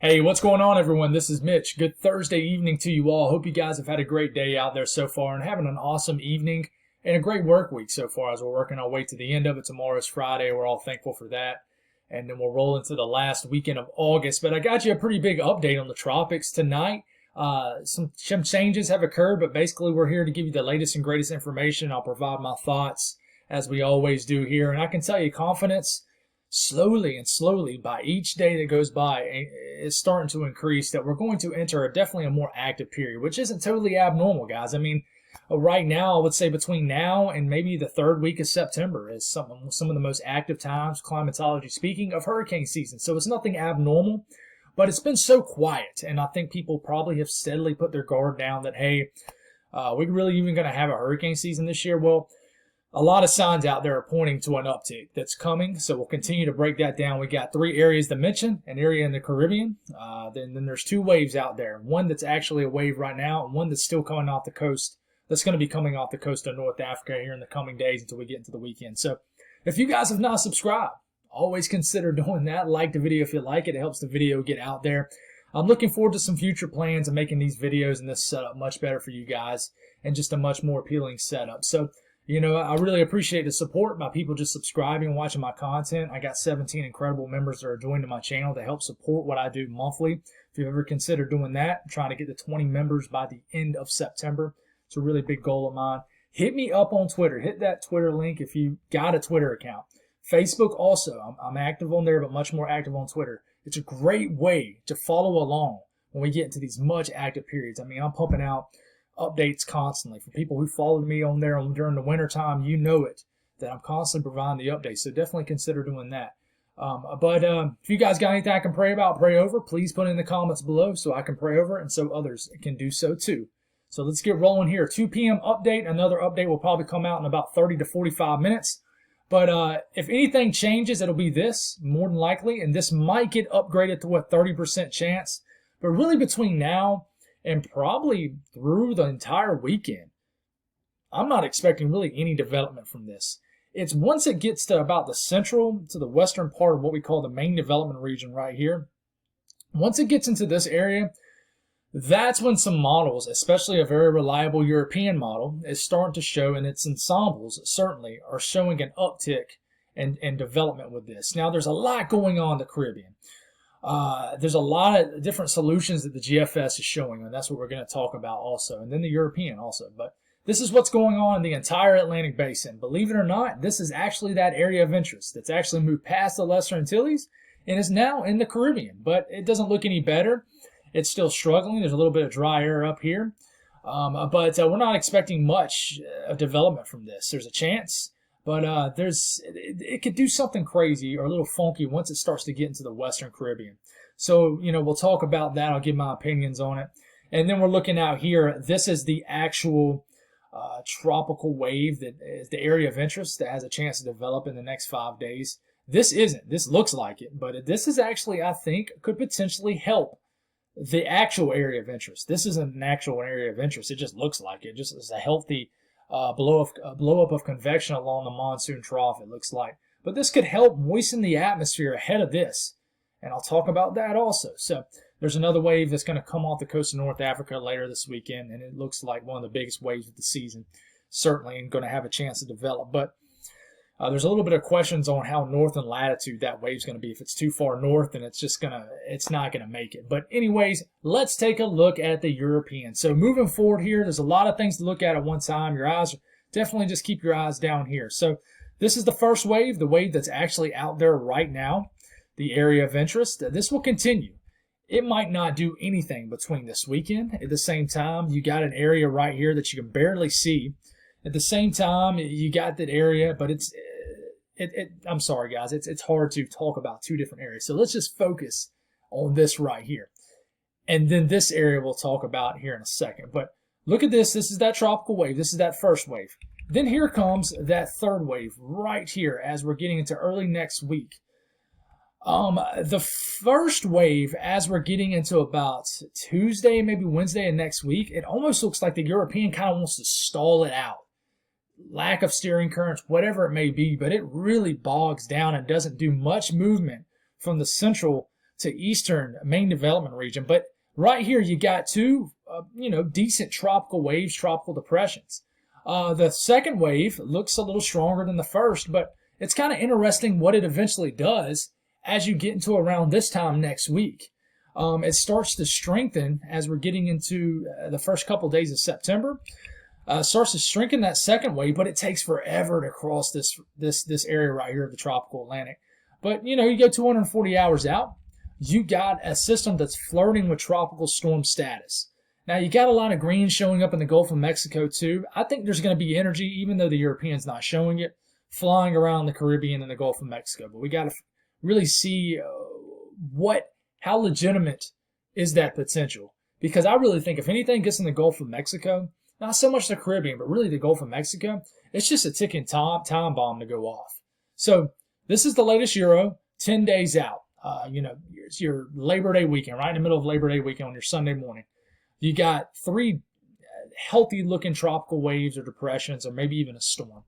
Hey, what's going on, everyone? This is Mitch. Good Thursday evening to you all. Hope you guys have had a great day out there so far and having an awesome evening and a great work week so far as we're working our way to the end of it. Tomorrow's Friday. We're all thankful for that. And then we'll roll into the last weekend of August. But I got you a pretty big update on the tropics tonight. Some changes have occurred, but basically we're here to give you the latest and greatest information. I'll provide my thoughts as we always do here. And I can tell you confidence slowly by each day that goes by is starting to increase that we're going to enter definitely a more active period, which isn't totally abnormal, guys. I mean, right now, I would say between now and maybe the third week of September is some of the most active times, climatology speaking, of hurricane season. So it's nothing abnormal, but it's been so quiet. And I think people probably have steadily put their guard down that, hey, we're really even going to have a hurricane season this year. Well, a lot of signs out there are pointing to an uptick that's coming, so we'll continue to break that down. We got three areas to mention: an area in the Caribbean, then there's two waves out there, one that's actually a wave right now, and one that's still coming off the coast, that's going to be coming off the coast of North Africa here in the coming days until we get into the weekend. So if you guys have not subscribed, always consider doing that. Like the video if you like it. It helps the video get out there. I'm looking forward to some future plans of making these videos and this setup much better for you guys and just a much more appealing setup. So I really appreciate the support by people just subscribing and watching my content. I got 17 incredible members that are joining my channel to help support what I do monthly. If you've ever considered doing that, I'm trying to get to 20 members by the end of September. It's a really big goal of mine. Hit me up on Twitter. Hit that Twitter link if you got a Twitter account. Facebook also. I'm active on there, but much more active on Twitter. It's a great way to follow along when we get into these much active periods. I mean, I'm pumping out updates constantly. For people who followed me on there during the winter time, you know it, that I'm constantly providing the updates. So definitely consider doing that. But if you guys got anything I can pray about, pray over, please put it in the comments below so I can pray over it and so others can do so too. So let's get rolling here. 2 p.m. update. Another update will probably come out in about 30 to 45 minutes. But if anything changes, it'll be this, more than likely. And this might get upgraded to a 30% chance. But really between now and probably through the entire weekend, I'm not expecting really any development from this. It's once it gets to about the central to the western part of what we call the main development region right here, once it gets into this area, that's when some models, especially a very reliable European model, is starting to show, and its ensembles certainly are showing an uptick in development with this. Now, there's a lot going on in the Caribbean. There's a lot of different solutions that the GFS is showing, and that's what we're going to talk about also, and then the European also. But this is what's going on in the entire Atlantic Basin. Believe it or not, this is actually that area of interest that's actually moved past the Lesser Antilles and is now in the Caribbean. But it doesn't look any better. It's still struggling. There's a little bit of dry air up here. But we're not expecting much development from this. There's a chance. But it could do something crazy or a little funky once it starts to get into the Western Caribbean. So, we'll talk about that. I'll give my opinions on it. And then we're looking out here. This is the actual tropical wave that is the area of interest that has a chance to develop in the next 5 days. This isn't. This looks like it. But this is actually, I think, could potentially help the actual area of interest. This isn't an actual area of interest. It just looks like it. Just is a healthy blow up of convection along the monsoon trough, it looks like. But this could help moisten the atmosphere ahead of this, and I'll talk about that also. So there's another wave that's going to come off the coast of North Africa later this weekend, and it looks like one of the biggest waves of the season, certainly, and going to have a chance to develop. But there's a little bit of questions on how north in latitude that wave's going to be. If it's too far north, then it's not going to make it. But anyways, let's take a look at the European. So moving forward here, there's a lot of things to look at one time. Your eyes, definitely just keep your eyes down here. So this is the first wave, the wave that's actually out there right now, the area of interest. This will continue. It might not do anything between this weekend. At the same time, you got an area right here that you can barely see. At the same time, you got that area, but I'm sorry, guys. It's hard to talk about two different areas. So let's just focus on this right here. And then this area we'll talk about here in a second. But look at this. This is that tropical wave. This is that first wave. Then here comes that third wave right here as we're getting into early next week. The first wave, as we're getting into about Tuesday, maybe Wednesday of next week, it almost looks like the European kind of wants to stall it out. Lack of steering currents, whatever it may be, but it really bogs down and doesn't do much movement from the central to eastern main development region. But right here, you got two, decent tropical waves, tropical depressions. The second wave looks a little stronger than the first, but it's kind of interesting what it eventually does as you get into around this time next week. It starts to strengthen as we're getting into the first couple days of September. Starts to strengthen that second wave, but it takes forever to cross this area right here of the tropical Atlantic. But, you go 240 hours out, you got a system that's flirting with tropical storm status. Now, you got a lot of green showing up in the Gulf of Mexico, too. I think there's going to be energy, even though the European's not showing it, flying around the Caribbean and the Gulf of Mexico. But we got to really see how legitimate is that potential. Because I really think if anything gets in the Gulf of Mexico, not so much the Caribbean, but really the Gulf of Mexico, it's just a ticking time bomb to go off. So this is the latest Euro, 10 days out. It's your Labor Day weekend, right in the middle of Labor Day weekend on your Sunday morning. You got 3 healthy-looking tropical waves or depressions or maybe even a storm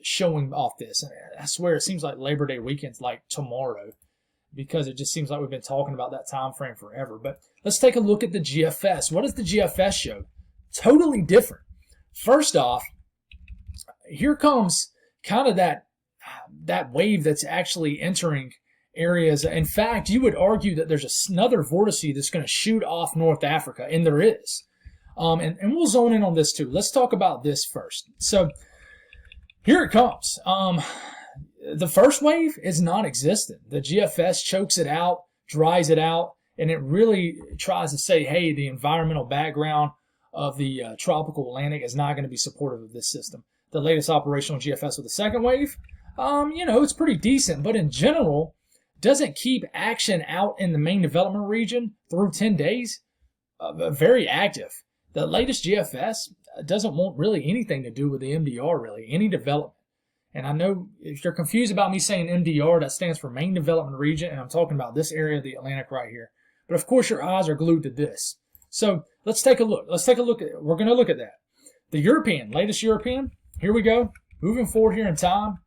showing off this. I swear it seems like Labor Day weekend's like tomorrow because it just seems like we've been talking about that time frame forever. But let's take a look at the GFS. What does the GFS show? Totally different. First off, here comes kind of that wave that's actually entering areas. In fact, you would argue that there's another vortex that's going to shoot off North Africa, and there is. And we'll zone in on this too. Let's talk about this first. So here it comes. The first wave is non-existent. The GFS chokes it out, dries it out, and it really tries to say, hey, the environmental background of the tropical Atlantic is not going to be supportive of this system. The latest operational GFS with the second wave, it's pretty decent, but in general, doesn't keep action out in the main development region through 10 days very active. The latest GFS doesn't want really anything to do with the MDR, really, any development. And I know if you're confused about me saying MDR, that stands for main development region, and I'm talking about this area of the Atlantic right here. But of course, your eyes are glued to this. So let's take a look. We're going to look at that. The latest European, here we go. Moving forward here in time.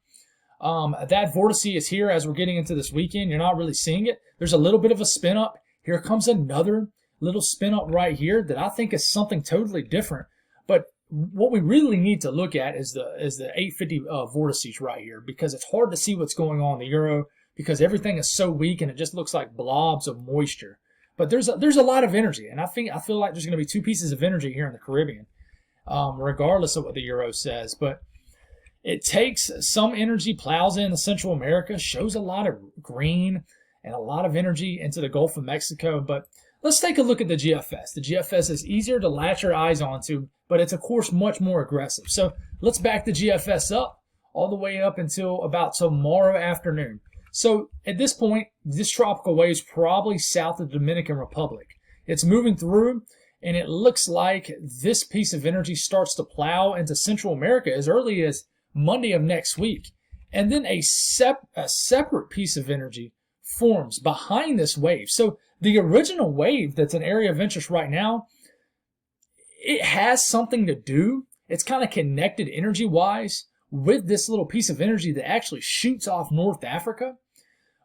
That vortex is here as we're getting into this weekend. You're not really seeing it. There's a little bit of a spin up. Here comes another little spin up right here that I think is something totally different. But what we really need to look at is the 850 vortices right here, because it's hard to see what's going on in the Euro because everything is so weak and it just looks like blobs of moisture. But there's a lot of energy, and I feel like there's going to be 2 pieces of energy here in the Caribbean, regardless of what the Euro says. But it takes some energy, plows into Central America, shows a lot of green and a lot of energy into the Gulf of Mexico. But let's take a look at the GFS. The GFS is easier to latch your eyes onto, but it's, of course, much more aggressive. So let's back the GFS up all the way up until about tomorrow afternoon. So at this point, this tropical wave is probably south of the Dominican Republic. It's moving through, and it looks like this piece of energy starts to plow into Central America as early as Monday of next week. And then a separate piece of energy forms behind this wave. So the original wave that's an area of interest right now, it has something to do. It's kind of connected energy-wise with this little piece of energy that actually shoots off North Africa.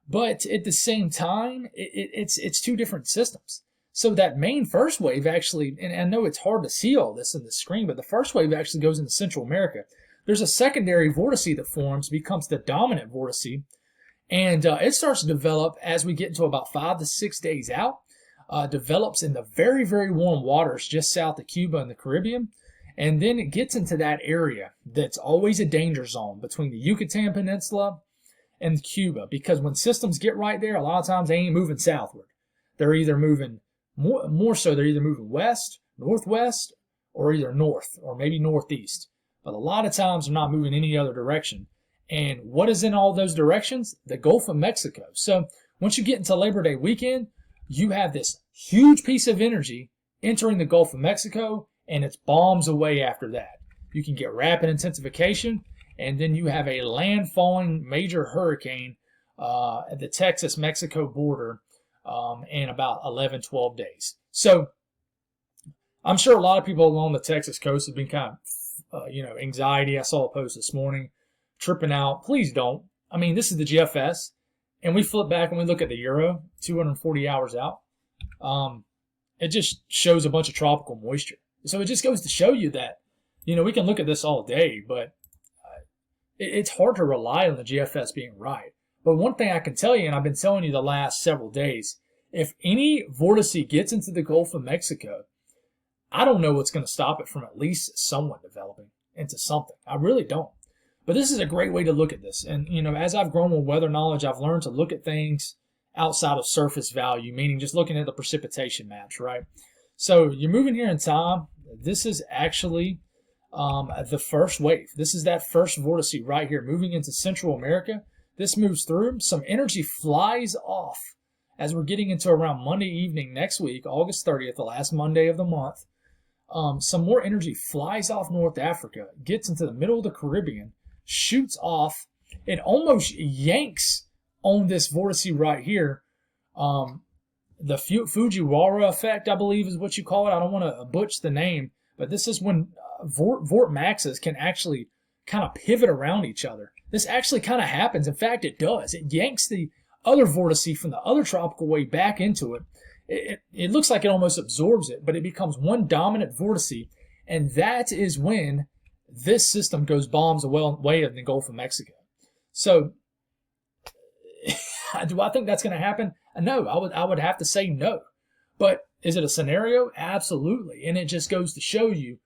But at the same time, it's 2 different systems. So that main first wave actually, and I know it's hard to see all this in the screen, but the first wave actually goes into Central America. There's a secondary vortex that forms, becomes the dominant vortex, and it starts to develop as we get into about 5 to 6 days out. Develops in the very, very warm waters just south of Cuba and the Caribbean. And then it gets into that area that's always a danger zone between the Yucatan Peninsula and Cuba. Because when systems get right there, a lot of times they ain't moving southward. They're either moving, more so, they're either moving west, northwest, or either north, or maybe northeast. But a lot of times they're not moving any other direction. And what is in all those directions? The Gulf of Mexico. So once you get into Labor Day weekend, you have this huge piece of energy entering the Gulf of Mexico, and it's bombs away after that. You can get rapid intensification, and then you have a landfalling major hurricane at the Texas-Mexico border in about 11, 12 days. So I'm sure a lot of people along the Texas coast have been kind of, anxiety. I saw a post this morning, tripping out. Please don't. I mean, this is the GFS. and we flip back and we look at the Euro, 240 hours out, it just shows a bunch of tropical moisture. So it just goes to show you that, we can look at this all day, but it's hard to rely on the GFS being right. But one thing I can tell you, and I've been telling you the last several days, if any vortice gets into the Gulf of Mexico, I don't know what's going to stop it from at least somewhat developing into something. I really don't. But this is a great way to look at this. And, as I've grown with weather knowledge, I've learned to look at things outside of surface value, meaning just looking at the precipitation maps, right? So you're moving here in time. This is actually the first wave. This is that first vortice right here moving into Central America. This moves through. Some energy flies off as we're getting into around Monday evening next week, August 30th, the last Monday of the month. Some more energy flies off North Africa, gets into the middle of the Caribbean, shoots off. It almost yanks on this vortice right here. The Fujiwara effect, I believe is what you call it. I don't want to butch the name, but this is when vortmaxes can actually kind of pivot around each other. This actually kind of happens. In fact, it does. It yanks the other vortice from the other tropical wave back into it. It looks like it almost absorbs it, but it becomes one dominant vortice, and that is when this system goes bombs away in the Gulf of Mexico. So, do I think that's going to happen? No, I would have to say no. But is it a scenario? Absolutely. And it just goes to show you,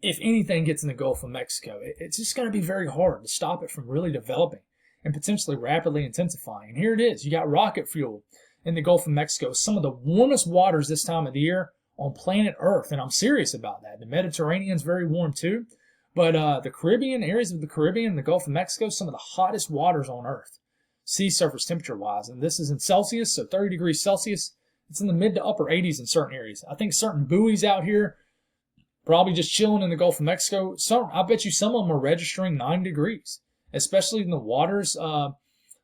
if anything gets in the Gulf of Mexico, it's just going to be very hard to stop it from really developing and potentially rapidly intensifying. And here it is. You got rocket fuel in the Gulf of Mexico, some of the warmest waters this time of the year on planet Earth. And I'm serious about that. The Mediterranean's very warm too. But the Caribbean, areas of the Caribbean, the Gulf of Mexico, some of the hottest waters on Earth, sea surface temperature-wise. And this is in Celsius, so 30 degrees Celsius. It's in the mid to upper 80s in certain areas. I think certain buoys out here, probably just chilling in the Gulf of Mexico, I bet you some of them are registering 9 degrees, especially in the waters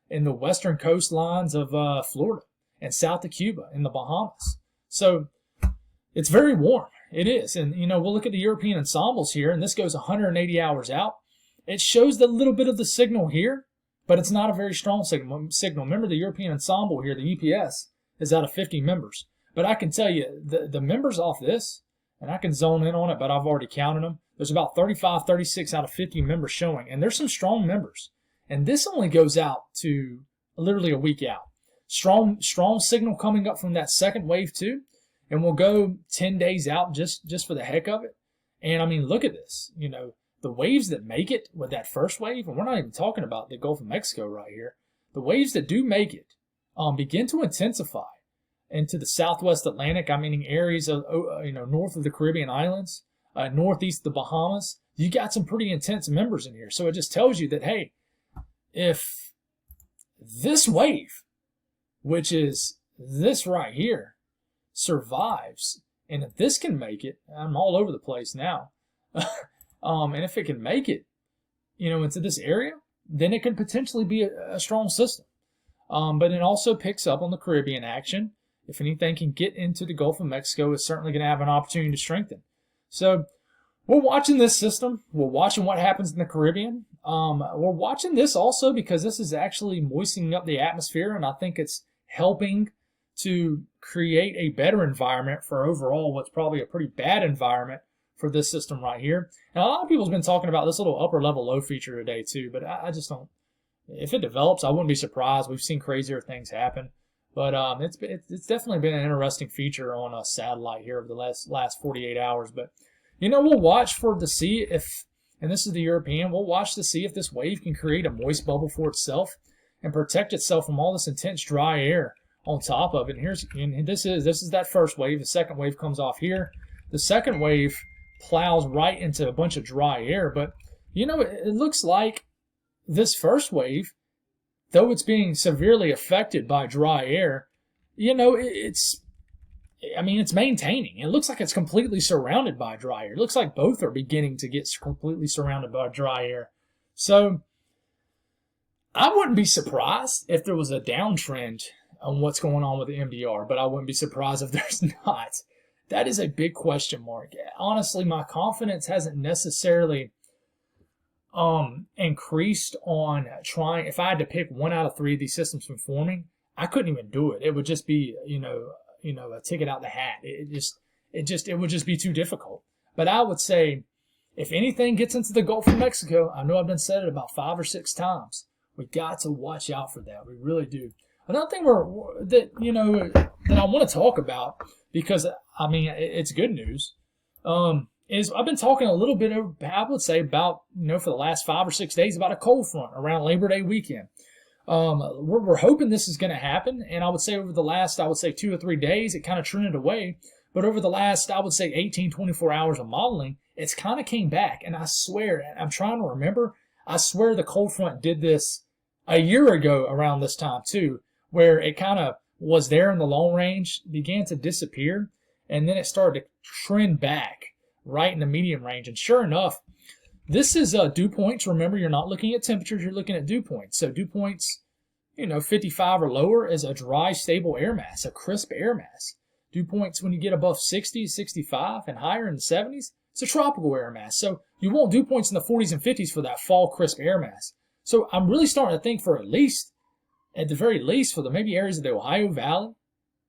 in the western coastlines of Florida and south of Cuba in the Bahamas. So it's very warm. It is. And, we'll look at the European ensembles here, and this goes 180 hours out. It shows the little bit of the signal here, but it's not a very strong signal. Remember, the European ensemble here, the EPS, is out of 50 members. But I can tell you, the members off this, and I can zone in on it, but I've already counted them. There's about 35, 36 out of 50 members showing, and there's some strong members. And this only goes out to literally a week out. Strong signal coming up from that second wave too, and we'll go 10 days out just for the heck of it. And I mean, look at this. The waves that make it with that first wave, and we're not even talking about the Gulf of Mexico right here. The waves that do make it begin to intensify into the Southwest Atlantic. I mean, areas of north of the Caribbean islands, northeast of the Bahamas. You got some pretty intense members in here. So it just tells you that, hey, if this wave, which is this right here, survives, and if this can make it, I'm all over the place now, and if it can make it, into this area, then it can potentially be a strong system. But it also picks up on the Caribbean action. If anything can get into the Gulf of Mexico, it's certainly going to have an opportunity to strengthen. So we're watching this system. We're watching what happens in the Caribbean. We're watching this also because this is actually moistening up the atmosphere, and I think it's helping to create a better environment for overall what's probably a pretty bad environment for this system right here. And a lot of people's been talking about this little upper level low feature today too, but I just don't. If it develops, I wouldn't be surprised. We've seen crazier things happen. But it's definitely been an interesting feature on a satellite here over the last 48 hours. But, we'll watch to see if, and this is the European, we'll watch to see if this wave can create a moist bubble for itself and protect itself from all this intense dry air on top of it. And this is that first wave. The second wave comes off here. The second wave plows right into a bunch of dry air. But, it looks like this first wave, though it's being severely affected by dry air, it's maintaining. It looks like it's completely surrounded by dry air. It looks like both are beginning to get completely surrounded by dry air. So I wouldn't be surprised if there was a downtrend on what's going on with the MDR, but I wouldn't be surprised if there's not. That is a big question mark. Honestly, my confidence hasn't necessarily increased on trying. If I had to pick one out of three of these systems from forming, I couldn't even do it. It would just be, a ticket out the hat. It would just be too difficult. But I would say, if anything gets into the Gulf of Mexico, I know I've been said it about 5 or 6 times. We got to watch out for that. We really do. Another thing that I want to talk about, because I mean it's good news, is I've been talking a little bit, I would say, about for the last 5 or 6 days about a cold front around Labor Day weekend. We're hoping this is going to happen, and I would say over the last 2 or 3 days it kind of trended away, but over the last 18, 24 hours of modeling, it's kind of came back. And I swear, I'm trying to remember, I swear the cold front did this a year ago around this time too, where it kind of was there in the long range, began to disappear, and then it started to trend back right in the medium range. And sure enough, this is dew points. Remember, you're not looking at temperatures, you're looking at dew points. So dew points, 55 or lower is a dry, stable air mass, a crisp air mass. Dew points when you get above 60, 65, and higher in the 70s, it's a tropical air mass. So you want dew points in the 40s and 50s for that fall crisp air mass. So I'm really starting to think at the very least, for the maybe areas of the Ohio Valley,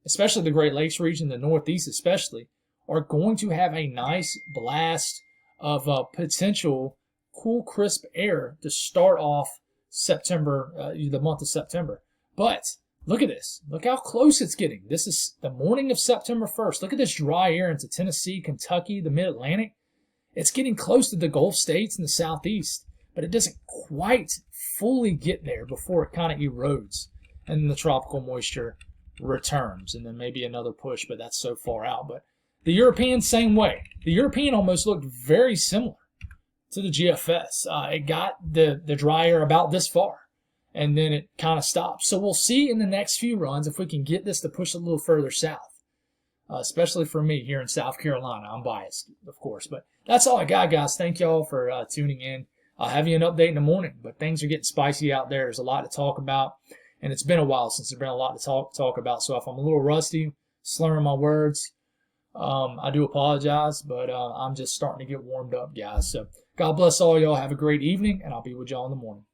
especially the Great Lakes region, the Northeast especially, are going to have a nice blast of potential cool, crisp air to start off September, the month of September. But look at this. Look how close it's getting. This is the morning of September 1st. Look at this dry air into Tennessee, Kentucky, the Mid-Atlantic. It's getting close to the Gulf states and the Southeast, but it doesn't quite fully get there before it kind of erodes and the tropical moisture returns, and then maybe another push, but that's so far out. But the European, same way. The European almost looked very similar to the GFS. It got the dry air about this far, and then it kind of stopped. So we'll see in the next few runs if we can get this to push a little further south, especially for me here in South Carolina. I'm biased, of course, but that's all I got, guys. Thank y'all for tuning in. I'll have you an update in the morning, but things are getting spicy out there. There's a lot to talk about, and it's been a while since there's been a lot to talk about. So if I'm a little rusty, slurring my words, I do apologize, but I'm just starting to get warmed up, guys. So God bless all y'all. Have a great evening, and I'll be with y'all in the morning.